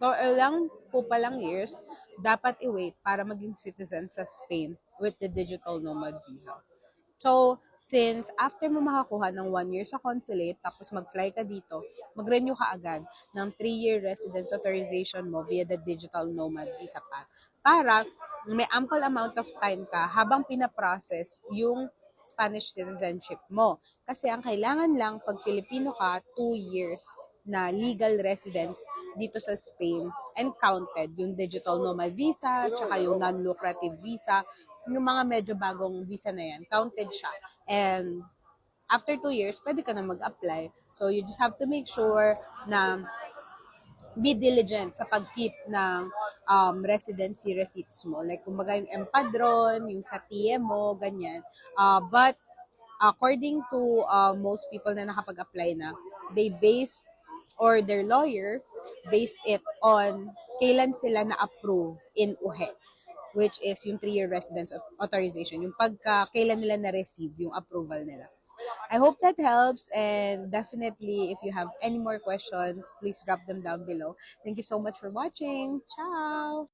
So, ilang po palang years dapat i-wait para maging citizen sa Spain with the digital nomad visa. So, since after mo makakuha ng 1 year sa consulate, tapos mag-fly ka dito, mag-renew ka agad ng 3-year residence authorization mo via the digital nomad visa path. Para may ample amount of time ka habang pinaprocess yung Spanish citizenship mo. Kasi ang kailangan lang pag Filipino ka, 2 years na legal residence dito sa Spain and counted yung digital nomad visa, tsaka yung non-lucrative visa, yung mga medyo bagong visa na yan, counted siya. And after 2 years, pwede ka na mag-apply. So you just have to make sure na be diligent sa pag-keep ng residency receipts mo. Like, kumbaga yung empadron, yung sa TM mo, ganyan. But according to most people na nakapag-apply na, they based or their lawyer based it on kailan sila na-approve in UHE, which is yung 3-year residence authorization, yung pagka kailan nila na-receive yung approval nila. I hope that helps, and definitely if you have any more questions, please drop them down below. Thank you so much for watching. Ciao!